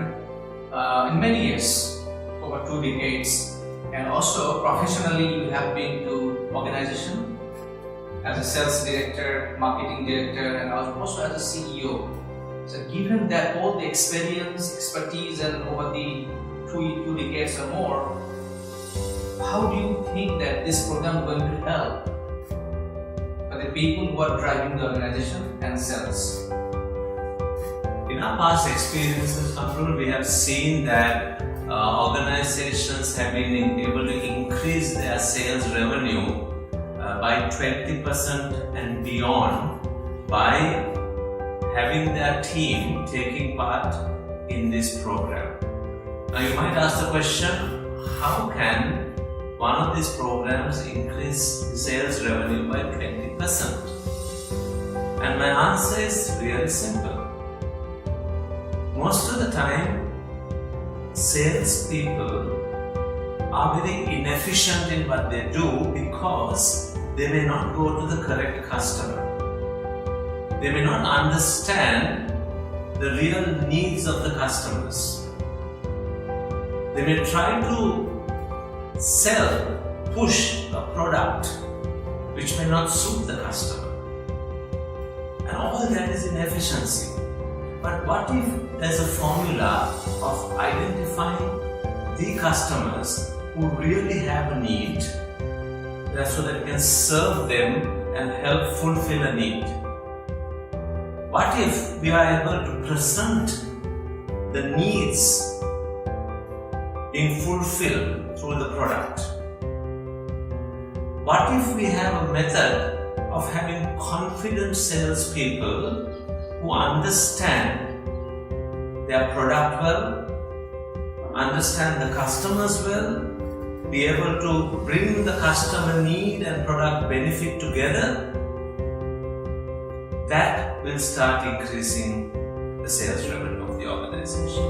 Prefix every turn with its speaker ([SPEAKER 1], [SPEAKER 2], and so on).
[SPEAKER 1] program in many years, over 2 decades, and also professionally you have been to organization as a sales director, marketing director, and also as a CEO. So given that all the experience, expertise, and over the 2 decades or more, how do you think that this program is going to help for the people who are driving the organization and sales?
[SPEAKER 2] In our past experiences, we have seen that organizations have been able to increase their sales revenue by 20% and beyond by having their team taking part in this program. Now you might ask the question, how can one of these programs increase sales revenue by 20%? And my answer is really simple. Most of the time, sales people are very inefficient in what they do because they may not go to the correct customer. They may not understand the real needs of the customers. They may try to push a product which may not suit the customer. And all that is inefficiency. But what if there's a formula of identifying the customers who really have a need, so that we can serve them and help fulfill a need? What if we are able to present the needs being fulfilled through the product? What if we have a method of having confident salespeople who understand their product well, understand the customers well, be able to bring the customer need and product benefit together? That will start increasing the sales revenue of the organization.